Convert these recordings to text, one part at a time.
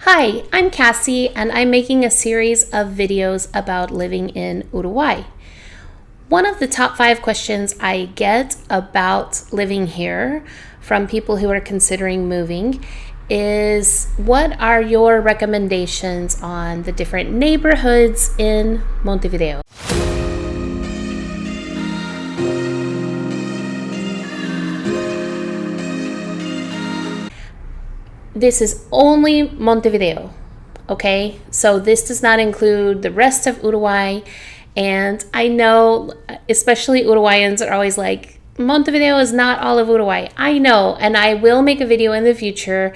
Hi, I'm Cassie, and I'm making a series of videos about living in Uruguay. One of the top 5 questions I get about living here from people who are considering moving is, what are your recommendations on the different neighborhoods in Montevideo? This is only Montevideo, okay? So this does not include the rest of Uruguay. And I know, especially Uruguayans are always like, Montevideo is not all of Uruguay. I know, and I will make a video in the future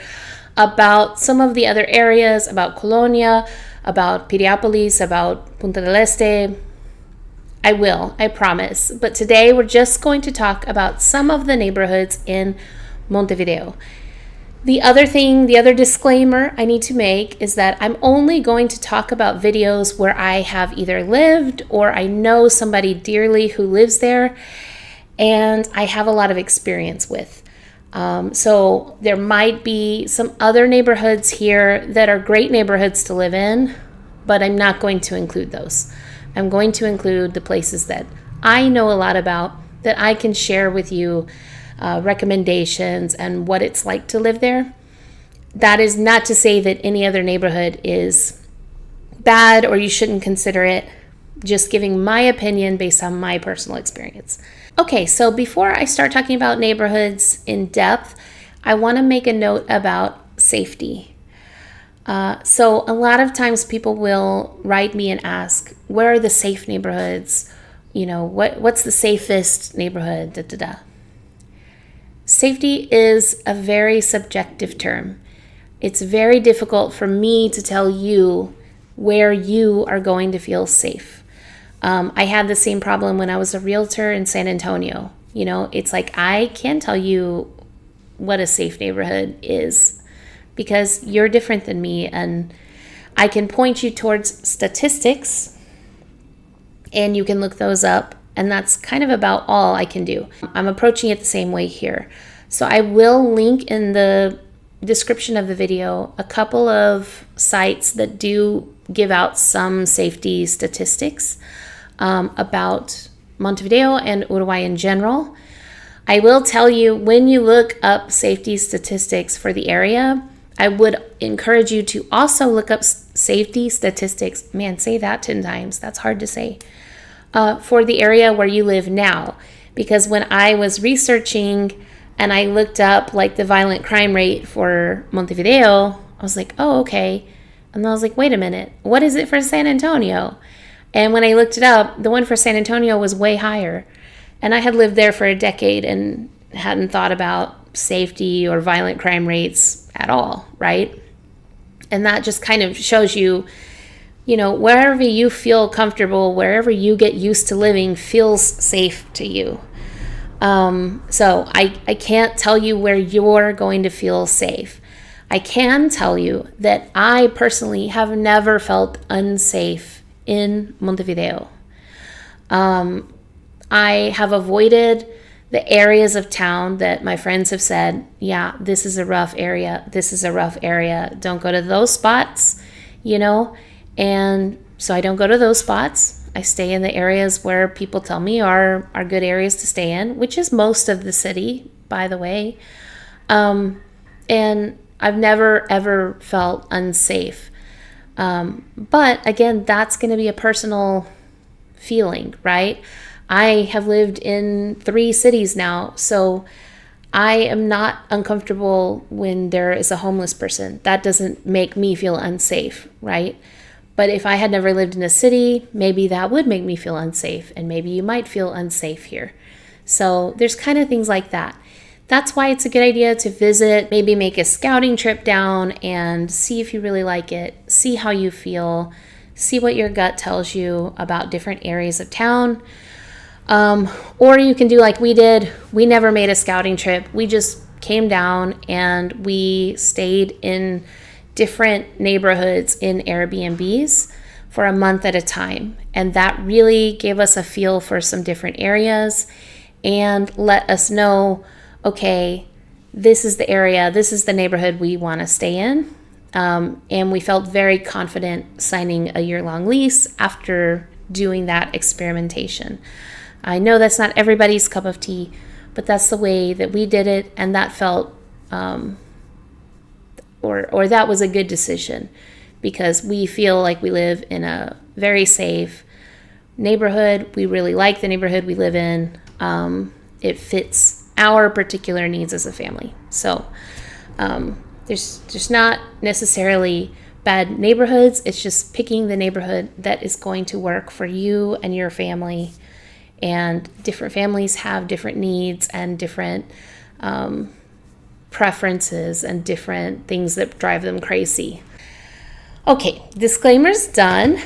about some of the other areas, about Colonia, about Piriápolis, about Punta del Este. I will, I promise. But today we're just going to talk about some of the neighborhoods in Montevideo. The other disclaimer I need to make is that I'm only going to talk about videos where I have either lived or I know somebody dearly who lives there and I have a lot of experience with. So there might be some other neighborhoods here that are great neighborhoods to live in, but I'm not going to include those. I'm going to include the places that I know a lot about, that I can share with you recommendations and what it's like to live there. That is not to say that any other neighborhood is bad or you shouldn't consider it. Just giving my opinion based on my personal experience. Okay, so before I start talking about neighborhoods in depth, I want to make a note about safety. So a lot of times people will write me and ask, where are the safe neighborhoods? You know, what's the safest neighborhood? Da, da, da. Safety is a very subjective term. It's very difficult for me to tell you where you are going to feel safe. I had the same problem when I was a realtor in San Antonio. You know, it's like I can't tell you what a safe neighborhood is because you're different than me, and I can point you towards statistics and you can look those up. And that's kind of about all I can do. I'm approaching it the same way here. So I will link in the description of the video a couple of sites that do give out some safety statistics about Montevideo and Uruguay in general. I will tell you, when you look up safety statistics for the area, I would encourage you to also look up safety statistics. Man, say that 10 times. That's hard to say. For the area where you live now. Because when I was researching and I looked up like the violent crime rate for Montevideo, I was like, oh, okay. And I was like, wait a minute, what is it for San Antonio? And when I looked it up, the one for San Antonio was way higher. And I had lived there for a decade and hadn't thought about safety or violent crime rates at all, right? And that just kind of shows you, you know, wherever you feel comfortable, wherever you get used to living feels safe to you. So I can't tell you where you're going to feel safe. I can tell you that I personally have never felt unsafe in Montevideo. I have avoided the areas of town that my friends have said, yeah, this is a rough area. This is a rough area. Don't go to those spots, you know. And so I don't go to those spots. I stay in the areas where people tell me are good areas to stay in, which is most of the city, by the way. And I've never, ever felt unsafe. But again, that's going to be a personal feeling, right? I have lived in 3 cities now, so I am not uncomfortable when there is a homeless person. That doesn't make me feel unsafe, right? But if I had never lived in a city, maybe that would make me feel unsafe, and maybe you might feel unsafe here. So there's kind of things like that. That's why it's a good idea to visit, maybe make a scouting trip down and see if you really like it, see how you feel, see what your gut tells you about different areas of town. Or you can do like we did. We never made a scouting trip. We just came down and we stayed in different neighborhoods in Airbnbs for a month at a time. And that really gave us a feel for some different areas and let us know, okay, this is the area, this is the neighborhood we want to stay in. And we felt very confident signing a year-long lease after doing that experimentation. I know that's not everybody's cup of tea, but that's the way that we did it, and that felt, or that was a good decision, because we feel like we live in a very safe neighborhood. We really like the neighborhood we live in. It fits our particular needs as a family. So there's just not necessarily bad neighborhoods. It's just picking the neighborhood that is going to work for you and your family. And different families have different needs and different preferences and different things that drive them crazy. Okay, disclaimer's done.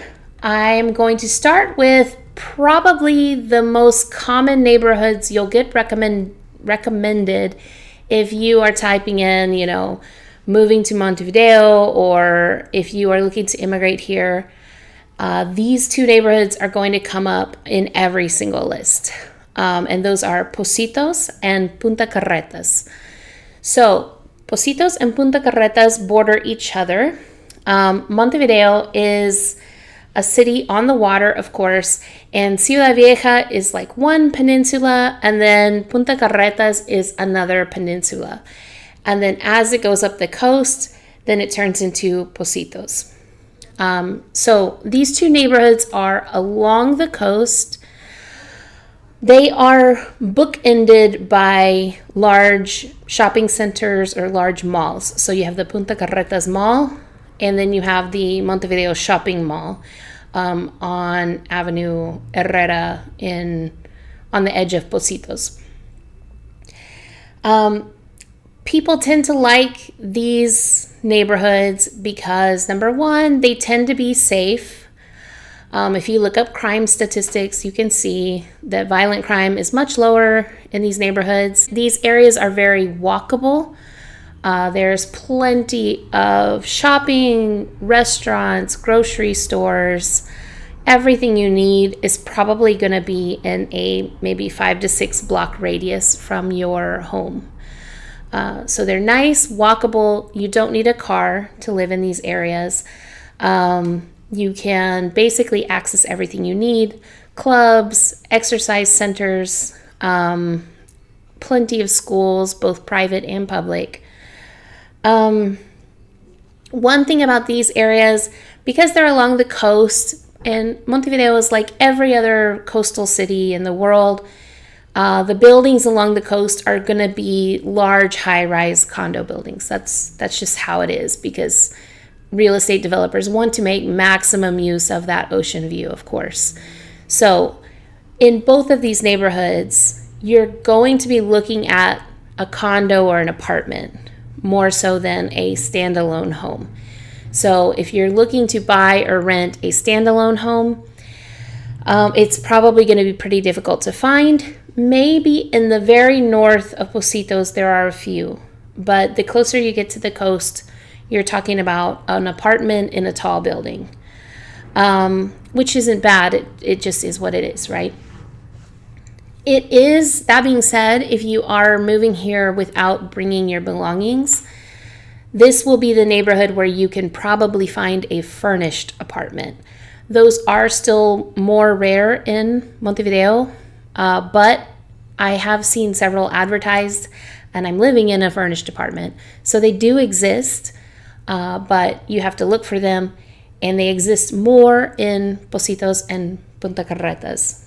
I'm going to start with probably the most common neighborhoods you'll get recommended if you are typing in, moving to Montevideo, or if you are looking to immigrate here. These two neighborhoods are going to come up in every single list. And those are Pocitos and Punta Carretas. So Pocitos and Punta Carretas border each other. Montevideo is a city on the water, of course, and Ciudad Vieja is like one peninsula, and then Punta Carretas is another peninsula. And then as it goes up the coast, then it turns into Pocitos. So these two neighborhoods are along the coast. They are bookended by large shopping centers or large malls. So you have the Punta Carretas Mall, and then you have the Montevideo Shopping Mall on Avenue Herrera on the edge of Pocitos. People tend to like these neighborhoods because, number one, they tend to be safe. If you look up crime statistics, you can see that violent crime is much lower in these neighborhoods. These areas are very walkable. There's plenty of shopping, restaurants, grocery stores. Everything you need is probably going to be in a maybe 5 to 6 block radius from your home. So they're nice, walkable. You don't need a car to live in these areas. You can basically access everything you need. Clubs, exercise centers, plenty of schools, both private and public. One thing about these areas, because they're along the coast, and Montevideo is like every other coastal city in the world, the buildings along the coast are going to be large, high-rise condo buildings. That's just how it is, because real estate developers want to make maximum use of that ocean view, of course. So in both of these neighborhoods, you're going to be looking at a condo or an apartment more so than a standalone home. So if you're looking to buy or rent a standalone home, it's probably going to be pretty difficult to find. Maybe in the very north of Pocitos, there are a few, but the closer you get to the coast, you're talking about an apartment in a tall building, which isn't bad. It just is what it is, right? It is, that being said, if you are moving here without bringing your belongings, this will be the neighborhood where you can probably find a furnished apartment. Those are still more rare in Montevideo, but I have seen several advertised, and I'm living in a furnished apartment. So they do exist, but you have to look for them, and they exist more in Pocitos and Punta Carretas.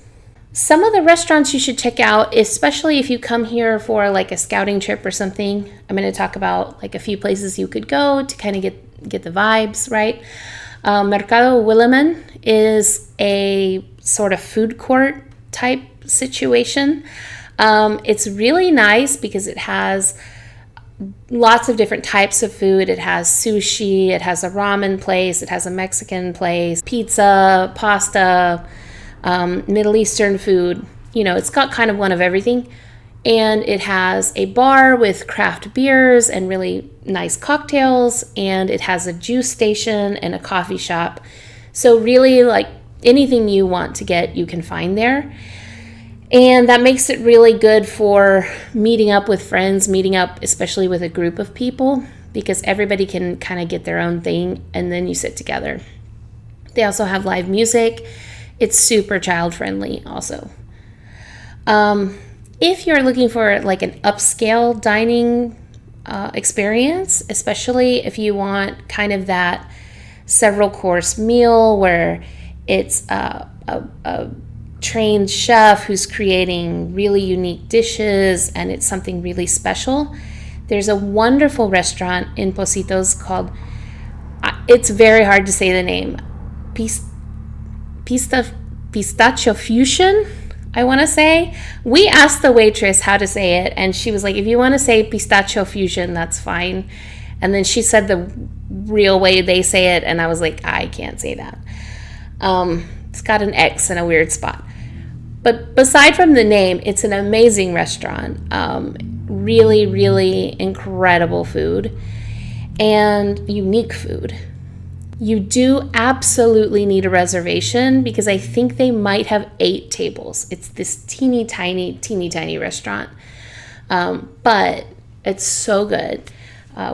Some of the restaurants you should check out, especially if you come here for like a scouting trip or something. I'm going to talk about like a few places you could go to kind of get the vibes, right? Mercado Williman is a sort of food court type situation. It's really nice because it has lots of different types of food. It has sushi, it has a ramen place, it has a Mexican place, pizza, pasta, Middle Eastern food. It's got kind of one of everything. And it has a bar with craft beers and really nice cocktails, and it has a juice station and a coffee shop. So really, like, anything you want to get, you can find there. And that makes it really good for meeting up with friends, meeting up especially with a group of people, because everybody can kind of get their own thing and then you sit together. They also have live music. It's super child friendly also. If you're looking for like an upscale dining experience, especially if you want kind of that several course meal where it's a trained chef who's creating really unique dishes and it's something really special, there's a wonderful restaurant in Pocitos called, it's very hard to say the name, Pistachio Fusion, I want to say. We asked the waitress how to say it, and she was like, if you want to say Pistachio Fusion, that's fine. And then she said the real way they say it, and I was like, I can't say that. It's got an X in a weird spot. But aside from the name, it's an amazing restaurant. Really, really incredible food and unique food. You do absolutely need a reservation because I think they might have 8 tables. It's this teeny tiny restaurant. But it's so good.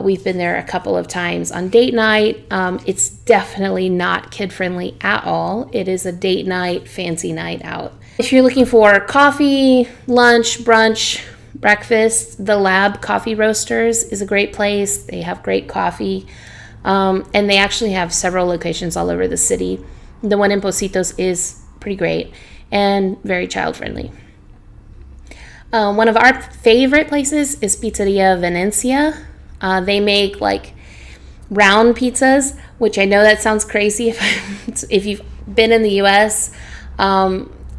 We've been there a couple of times on date night. It's definitely not kid-friendly at all. It is a date night, fancy night out. If you're looking for coffee, lunch, brunch, breakfast, the Lab Coffee Roasters is a great place. They have great coffee. And they actually have several locations all over the city. The one in Pocitos is pretty great and very child-friendly. One of our favorite places is Pizzeria Venecia. They make like round pizzas, which I know that sounds crazy if you've been in the U.S.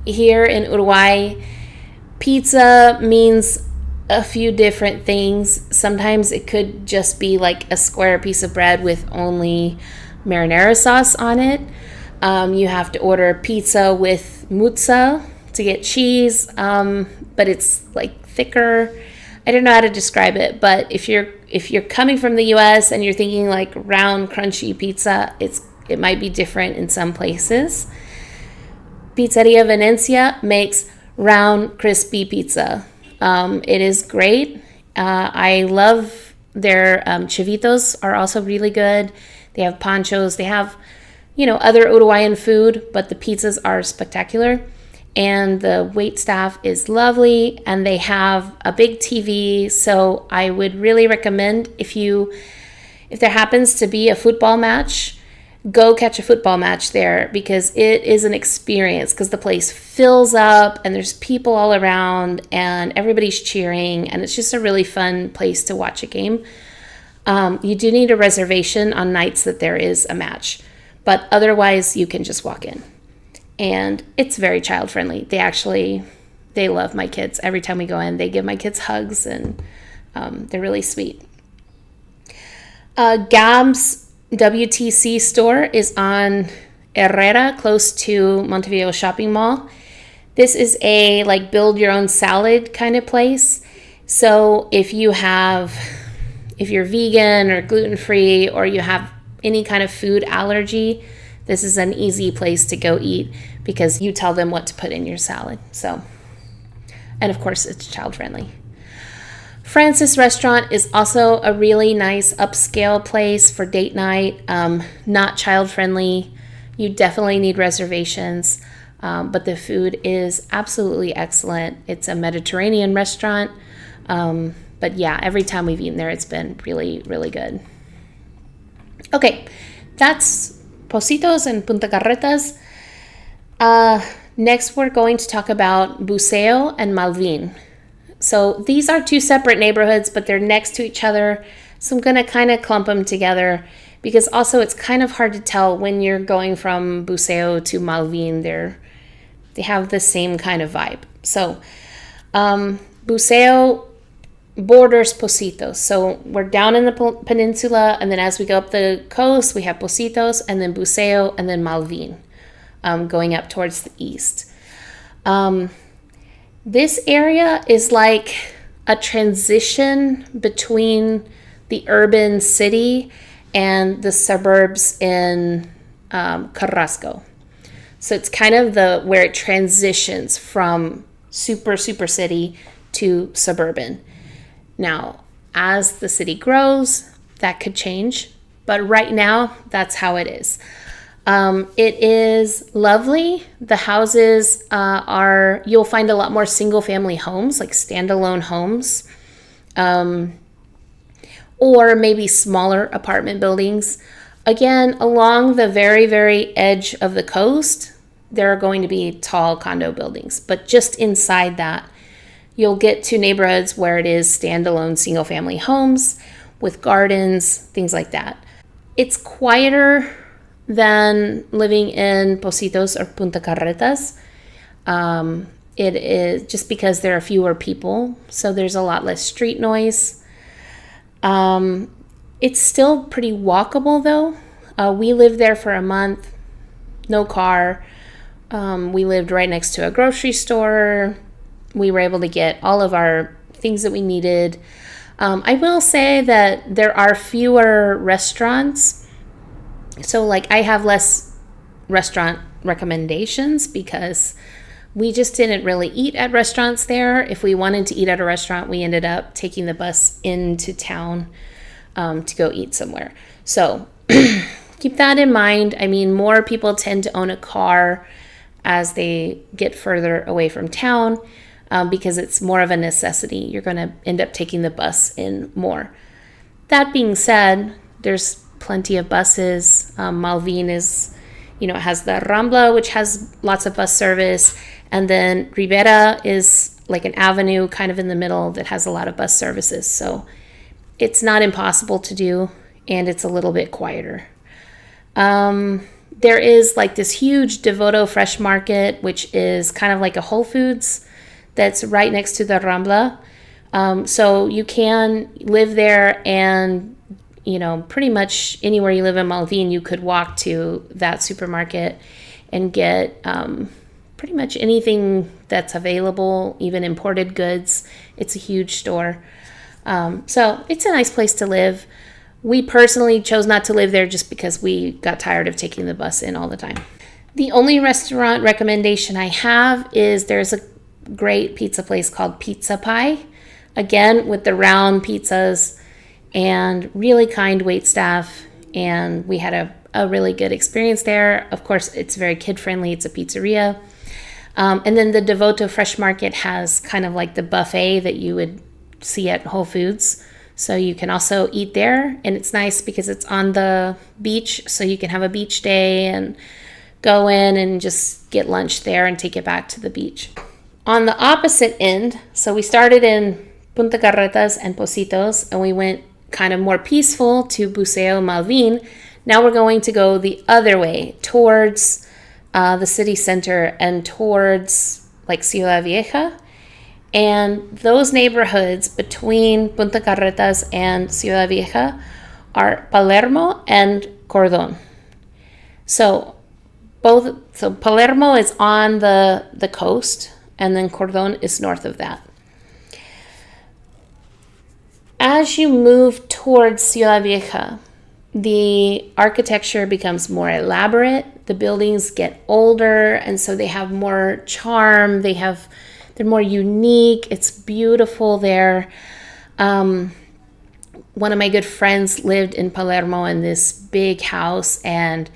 Here in Uruguay, pizza means a few different things. Sometimes it could just be like a square piece of bread with only marinara sauce on it. You have to order pizza with mozza to get cheese, but it's like thicker. I don't know how to describe it, but if you're coming from the US and you're thinking like round crunchy pizza, it might be different in some places. Pizzeria Venecia makes round crispy pizza. It is great. I love their chivitos are also really good. They have panchos. They have, other Uruguayan food, but the pizzas are spectacular. And the wait staff is lovely, and they have a big TV. So I would really recommend if there happens to be a football match, go catch a football match there because it is an experience because the place fills up and there's people all around and everybody's cheering and it's just a really fun place to watch a game. You do need a reservation on nights that there is a match, but otherwise you can just walk in. And it's very child friendly. They love my kids. Every time we go in, they give my kids hugs and they're really sweet. Gab's WTC store is on Herrera, close to Montevideo shopping mall. This is a like build your own salad kind of place. So if you're vegan or gluten-free or you have any kind of food allergy, this is an easy place to go eat because you tell them what to put in your salad. So, and of course it's child friendly. Francis Restaurant is also a really nice upscale place for date night, not child-friendly. You definitely need reservations, but the food is absolutely excellent. It's a Mediterranean restaurant, but yeah, every time we've eaten there, it's been really, really good. Okay, that's Pocitos and Punta Carretas. Next, we're going to talk about Buceo and Malvin. So these are 2 separate neighborhoods, but they're next to each other. So I'm going to kind of clump them together because also it's kind of hard to tell when you're going from Buceo to Malvin. They have the same kind of vibe. So Buceo borders Pocitos. So we're down in the peninsula, and then as we go up the coast, we have Pocitos, and then Buceo, and then Malvin going up towards the east. This area is like a transition between the urban city and the suburbs in Carrasco. So it's kind of where it transitions from super city to suburban. Now, as the city grows, That could change, but right now, that's how it is. It is lovely. The houses you'll find a lot more single family homes, like standalone homes, or maybe smaller apartment buildings. Again, along the very, very edge of the coast, there are going to be tall condo buildings, but just inside that, you'll get to neighborhoods where it is standalone single family homes with gardens, things like that. It's quieter than living in Pocitos or Punta Carretas. It is just because there are fewer people, so there's a lot less street noise. It's still pretty walkable though. We lived there for a month, no car. We lived right next to a grocery store. We were able to get all of our things that we needed. I will say that there are fewer restaurants. So like I have less restaurant recommendations because we just didn't really eat at restaurants there. If we wanted to eat at a restaurant, we ended up taking the bus into town to go eat somewhere. So keep that in mind. I mean, more people tend to own a car as they get further away from town because it's more of a necessity. You're going to end up taking the bus in more. That being said, there's plenty of buses. Malvin is, has the Rambla, which has lots of bus service. And then Ribera is like an avenue kind of in the middle that has a lot of bus services. So it's not impossible to do, and it's a little bit quieter. There is like this huge Devoto Fresh Market, which is kind of like a Whole Foods that's right next to the Rambla. So you can live there and, pretty much anywhere you live in Malvin, you could walk to that supermarket and get pretty much anything that's available, even imported goods. It's a huge store. So it's a nice place to live. We personally chose not to live there just because we got tired of taking the bus in all the time. The only restaurant recommendation I have is there's a great pizza place called Pizza Pie. Again, with the round pizzas and really kind waitstaff. And we had a really good experience there. Of course, it's very kid-friendly. It's a pizzeria. And then the Devoto Fresh Market has kind of like the buffet that you would see at Whole Foods. So you can also eat there, and it's nice because it's on the beach, so you can have a beach day and go in and just get lunch there and take it back to the beach. On the opposite end, so we started in Punta Carretas and Pocitos, and we went kind of more peaceful to Buceo, Malvin. Now we're going to go the other way towards the city center and towards like Ciudad Vieja. And those neighborhoods between Punta Carretas and Ciudad Vieja are Palermo and Cordon. So Palermo is on the coast, and then Cordon is north of that. As you move towards Ciudad Vieja, the architecture becomes more elaborate. The buildings get older, and so they have more charm. They're more unique. It's beautiful there. One of my good friends lived in Palermo in this big house, and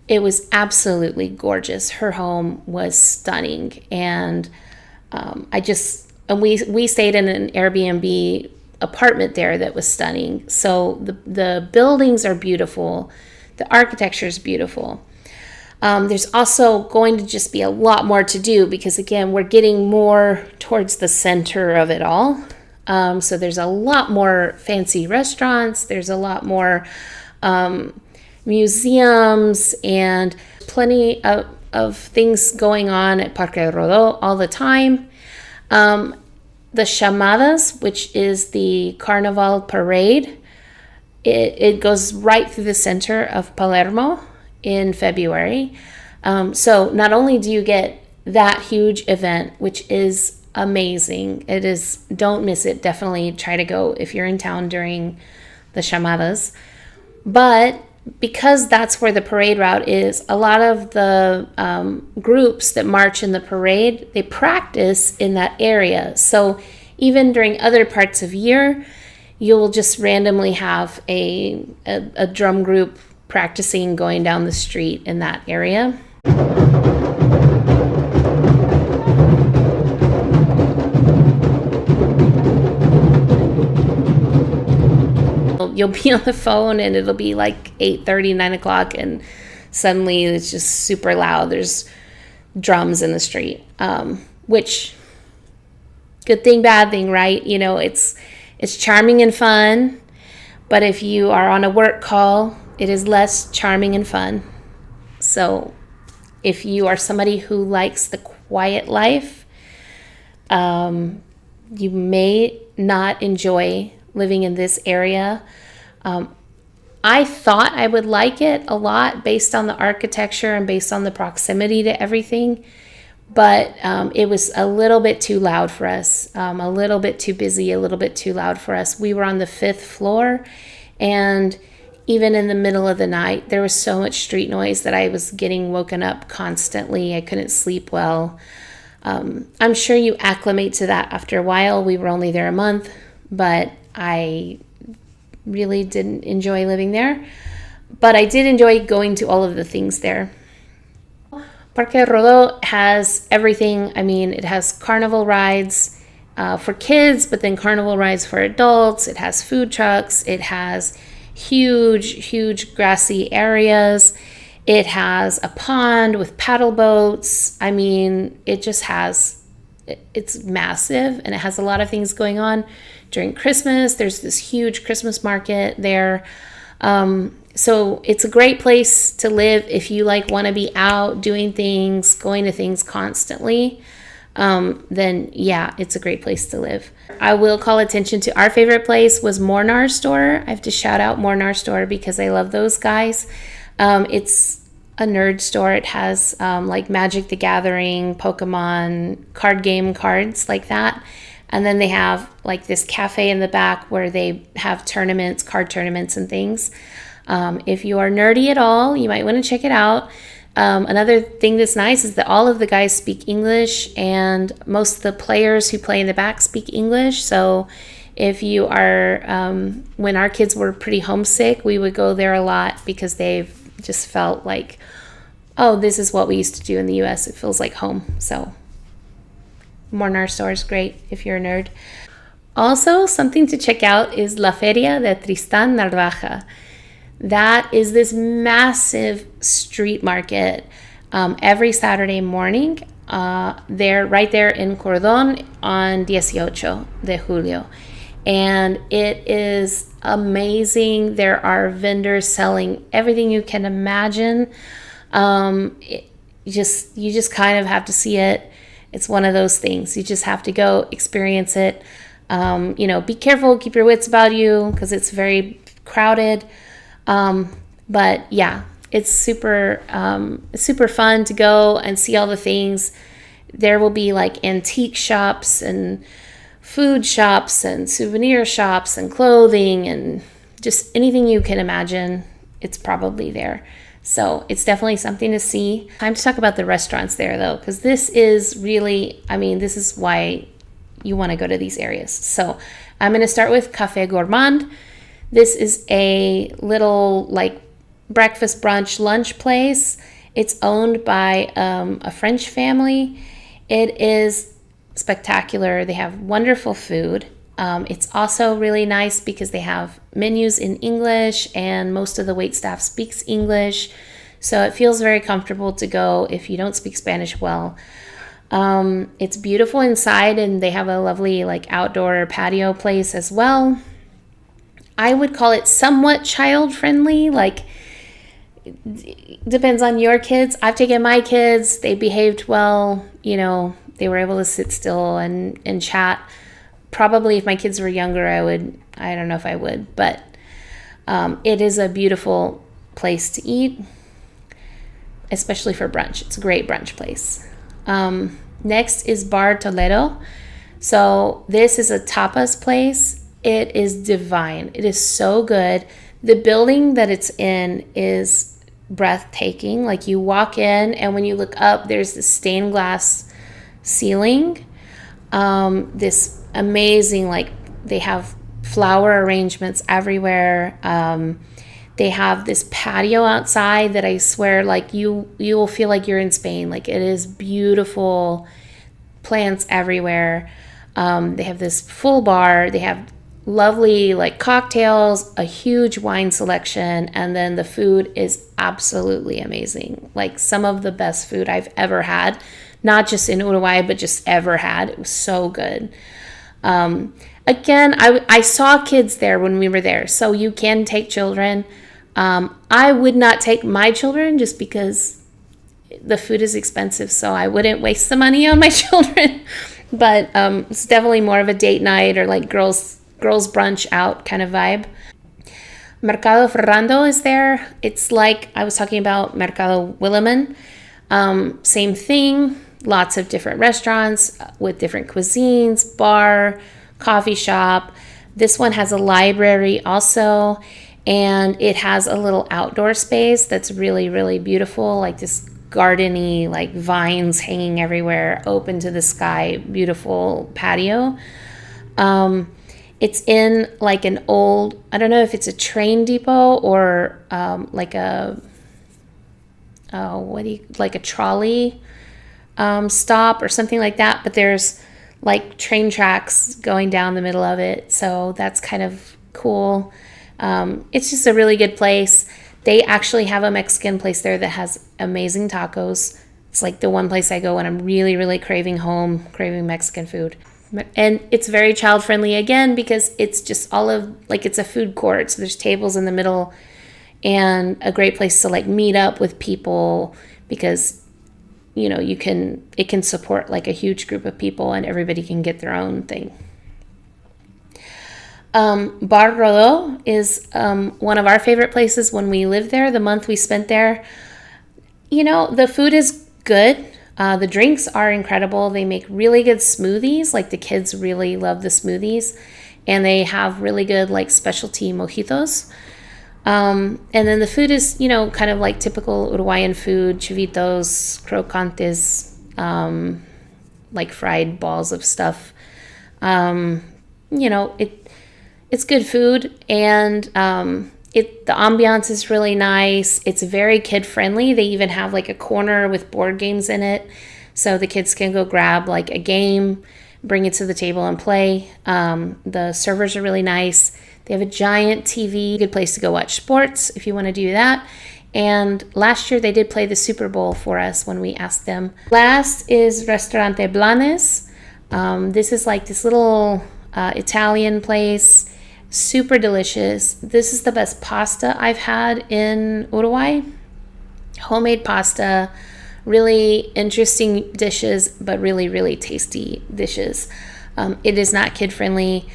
it was absolutely gorgeous. Her home was stunning, and we stayed in an Airbnb apartment there that was stunning. So the buildings are beautiful. The architecture is beautiful. There's also going to just be a lot more to do because, again, we're getting more towards the center of it all. So there's a lot more fancy restaurants. There's a lot more museums and plenty of things going on at Parque Rodó all the time. The Chamadas, which is the Carnival parade, it goes right through the center of Palermo in February. So not only do you get that huge event, which is amazing, don't miss it. Definitely try to go if you're in town during the Chamadas. But because that's where the parade route is, a lot of the groups that march in the parade, they practice in that area. So even during other parts of year, you'll just randomly have a drum group practicing going down the street in that area. You'll be on the phone and it'll be like 8:30, 9 o'clock, and suddenly it's just super loud. There's drums in the street, which, good thing, bad thing, right? You know, it's charming and fun, but if you are on a work call, it is less charming and fun. So if you are somebody who likes the quiet life, you may not enjoy living in this area. I thought I would like it a lot based on the architecture and based on the proximity to everything, but it was a little bit too loud for us, a little bit too busy, a little bit too loud for us. We were on the 5th floor, and even in the middle of the night, there was so much street noise that I was getting woken up constantly. I couldn't sleep well. I'm sure you acclimate to that after a while. We were only there a month, but I really didn't enjoy living there. But I did enjoy going to all of the things there. Parque Rodó has everything. I mean, it has carnival rides for kids, but then carnival rides for adults. It has food trucks. It has huge grassy areas. It has a pond with paddle boats. I mean, it's massive, and it has a lot of things going on. During Christmas, there's this huge Christmas market there. So it's a great place to live if you want to be out doing things, going to things constantly. Then yeah, it's a great place to live. I will call attention to our favorite place was Mornar Store. I have to shout out Mornar Store because I love those guys. It's a nerd store. It has like Magic the Gathering, Pokemon, card game cards like that. And then they have like this cafe in the back where they have tournaments, card tournaments and things. If you are nerdy at all, you might want to check it out. Another thing that's nice is that all of the guys speak English, and most of the players who play in the back speak English. So if you are, when our kids were pretty homesick, we would go there a lot because they've just felt like, oh, this is what we used to do in the US. It feels like home. So Mornar Store is great if you're a nerd. Also, something to check out is La Feria de Tristán Narvaja. That is this massive street market every Saturday morning. They're right there in Cordon on 18 de Julio. And it is amazing. There are vendors selling everything you can imagine. You just kind of have to see it. It's one of those things. You just have to go experience it. Be careful, keep your wits about you because it's very crowded. But yeah, it's super fun to go and see all the things. There will be like antique shops and food shops and souvenir shops and clothing and just anything you can imagine. It's probably there. So it's definitely something to see. Time to talk about the restaurants there though, because this is really, this is why you want to go to these areas. So I'm going to start with Café Gourmand. This is a little like breakfast, brunch, lunch place. It's owned by a French family. It is spectacular. They have wonderful food. It's also really nice because they have menus in English and most of the waitstaff speaks English. So it feels very comfortable to go if you don't speak Spanish well. It's beautiful inside and they have a lovely like outdoor patio place as well. I would call it somewhat child friendly, like depends on your kids. I've taken my kids, they behaved well, they were able to sit still and chat. Probably if my kids were younger, I don't know if I would, but it is a beautiful place to eat, especially for brunch. It's a great brunch place. Next is Bar Toledo. So this is a tapas place. It is divine. It is so good. The building that it's in is breathtaking. Like you walk in and when you look up, there's this stained glass ceiling. This amazing, like they have flower arrangements everywhere. They have this patio outside that I swear, like, you will feel like you're in Spain. Like, it is beautiful, plants everywhere. They have this full bar. They have lovely, like, cocktails, a huge wine selection, and then the food is absolutely amazing. Like, some of the best food I've ever had, not just in Uruguay, but just ever had. It was so good. Again, I saw kids there when we were there, so you can take children. I would not take my children just because the food is expensive, so I wouldn't waste the money on my children. But it's definitely more of a date night or like girls brunch out kind of vibe. Mercado Ferrando is there. It's like I was talking about Mercado Williman. Same thing. Lots of different restaurants with different cuisines, bar, coffee shop. This one has a library also. And it has a little outdoor space that's really, really beautiful, like this gardeny, like vines hanging everywhere, open to the sky, beautiful patio. It's in like an old, I don't know if it's a train depot or like a, like a trolley stop or something like that. But there's like train tracks going down the middle of it. So that's kind of cool. It's just a really good place. They actually have a Mexican place there that has amazing tacos. It's like the one place I go when I'm really, really craving Mexican food. And it's very child friendly again because it's just it's a food court. So there's tables in the middle and a great place to like meet up with people because, you know, it can support like a huge group of people and everybody can get their own thing. Bar Rodo is one of our favorite places when we lived there, the month we spent there. You know, the food is good. The drinks are incredible. They make really good smoothies. Like the kids really love the smoothies. And they have really good like specialty mojitos. And then the food is, you know, kind of like typical Uruguayan food, chivitos, crocantes, like fried balls of stuff. You know, it's good food, and the ambiance is really nice. It's very kid friendly. They even have like a corner with board games in it, so the kids can go grab like a game, bring it to the table and play. The servers are really nice. They have a giant TV, good place to go watch sports if you want to do that. And last year they did play the Super Bowl for us when we asked them. Last is Restaurante Blanes. This is like this little Italian place. Super delicious. This is the best pasta I've had in Uruguay. Homemade pasta, really interesting dishes, but really, really tasty dishes. It is not kid friendly.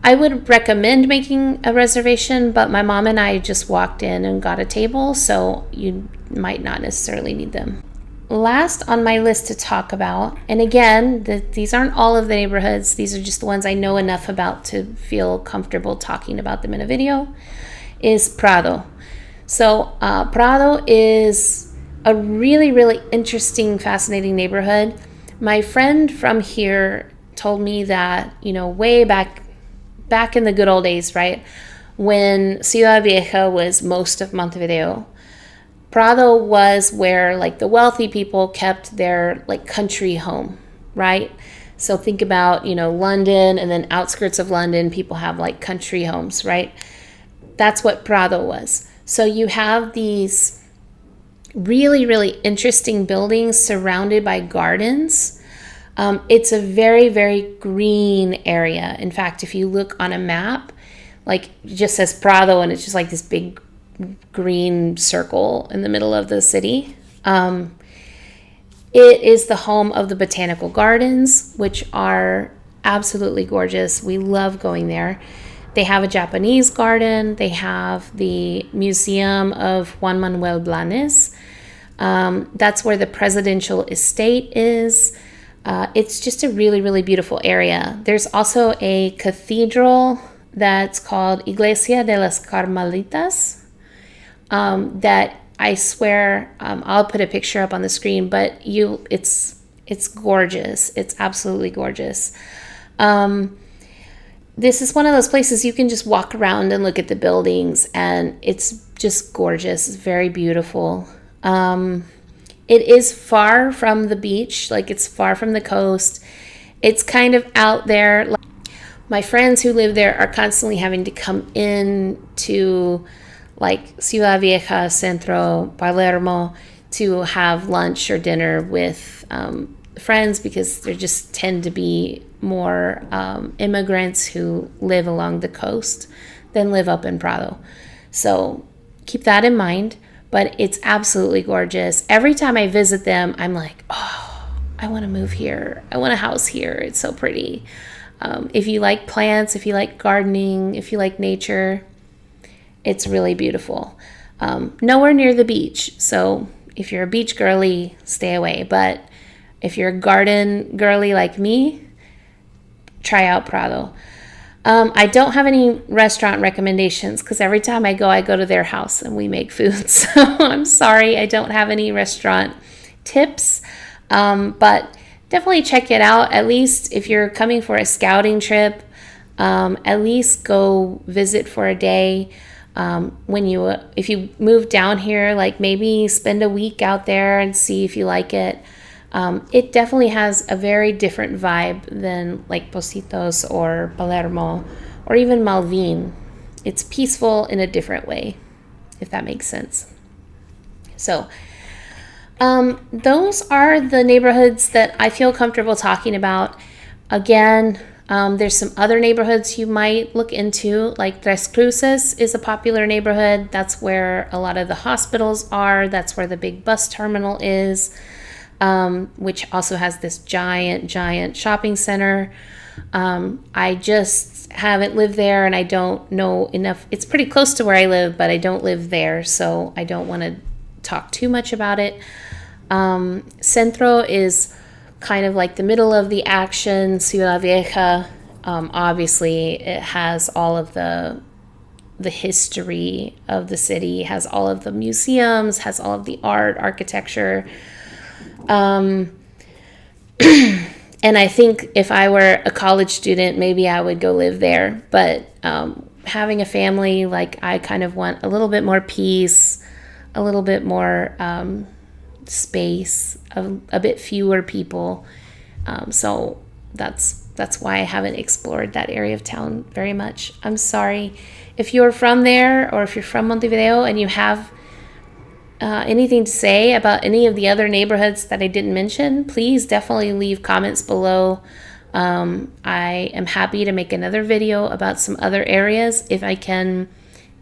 I would recommend making a reservation, but my mom and I just walked in and got a table, so you might not necessarily need them. Last on my list to talk about, and again, these aren't all of the neighborhoods, these are just the ones I know enough about to feel comfortable talking about them in a video, is Prado. So Prado is a really, really interesting, fascinating neighborhood. My friend from here told me that, you know, way back in the good old days, right, when Ciudad Vieja was most of Montevideo, Prado was where like the wealthy people kept their like country home, right? So think about, you know, London and then outskirts of London, people have like country homes, right? That's what Prado was. So you have these really, really interesting buildings surrounded by gardens. It's a very, very green area. In fact, if you look on a map, like it just says Prado and it's just like this big green circle in the middle of the city. It is the home of the botanical gardens, which are absolutely gorgeous. We love going there. They have a Japanese garden. They have the Museum of Juan Manuel Blanes. That's where the presidential estate is. It's just a really, really beautiful area. There's also a cathedral that's called Iglesia de las Carmelitas. That I swear, I'll put a picture up on the screen, but it's gorgeous. It's absolutely gorgeous. this is one of those places you can just walk around and look at the buildings, and it's just gorgeous. It's very beautiful. It is far from the beach, like it's far from the coast. It's kind of out there. My friends who live there are constantly having to come in to like Ciudad Vieja, Centro, Palermo to have lunch or dinner with friends, because there just tend to be more immigrants who live along the coast than live up in Prado. So keep that in mind. But it's absolutely gorgeous. Every time I visit them, I'm like, oh, I want to move here. I want a house here. It's so pretty. If you like plants, if you like gardening, if you like nature, it's really beautiful. Nowhere near the beach. So if you're a beach girly, stay away. But if you're a garden girly like me, try out Prado. I don't have any restaurant recommendations because every time I go to their house and we make food. So I'm sorry, I don't have any restaurant tips. But definitely check it out. At least if you're coming for a scouting trip, at least go visit for a day. If you move down here, like maybe spend a week out there and see if you like it. It definitely has a very different vibe than like Pocitos or Palermo or even Malvin. It's peaceful in a different way, if that makes sense. So those are the neighborhoods that I feel comfortable talking about. Again, there's some other neighborhoods you might look into, like Tres Cruces is a popular neighborhood. That's where a lot of the hospitals are. That's where the big bus terminal is. Which also has this giant shopping center. I just haven't lived there and I don't know enough. It's pretty close to where I live, but I don't live there, so I don't want to talk too much about it. Centro is kind of like the middle of the action. Ciudad Vieja, obviously it has all of the history of the city, has all of the museums, has all of the architecture. And I think if I were a college student, maybe I would go live there. But having a family, like I kind of want a little bit more peace, a little bit more space, a bit fewer people. So that's why I haven't explored that area of town very much. I'm sorry. If you're from there or if you're from Montevideo and you have anything to say about any of the other neighborhoods that I didn't mention, please definitely leave comments below. I am happy to make another video about some other areas if I can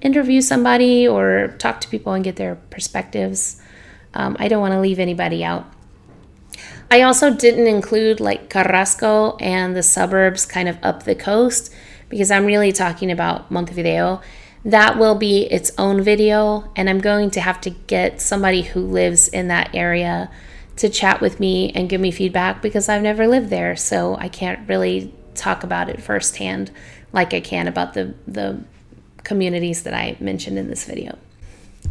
interview somebody or talk to people and get their perspectives. I don't want to leave anybody out. I also didn't include like Carrasco and the suburbs kind of up the coast because I'm really talking about Montevideo. That will be its own video, and I'm going to have to get somebody who lives in that area to chat with me and give me feedback because I've never lived there, so I can't really talk about it firsthand like I can about the communities that I mentioned in this video.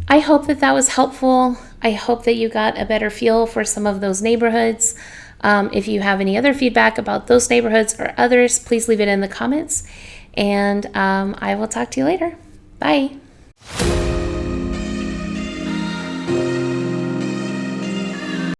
I hope that was helpful. I hope that you got a better feel for some of those neighborhoods. If you have any other feedback about those neighborhoods or others, please leave it in the comments, and I will talk to you later. Bye.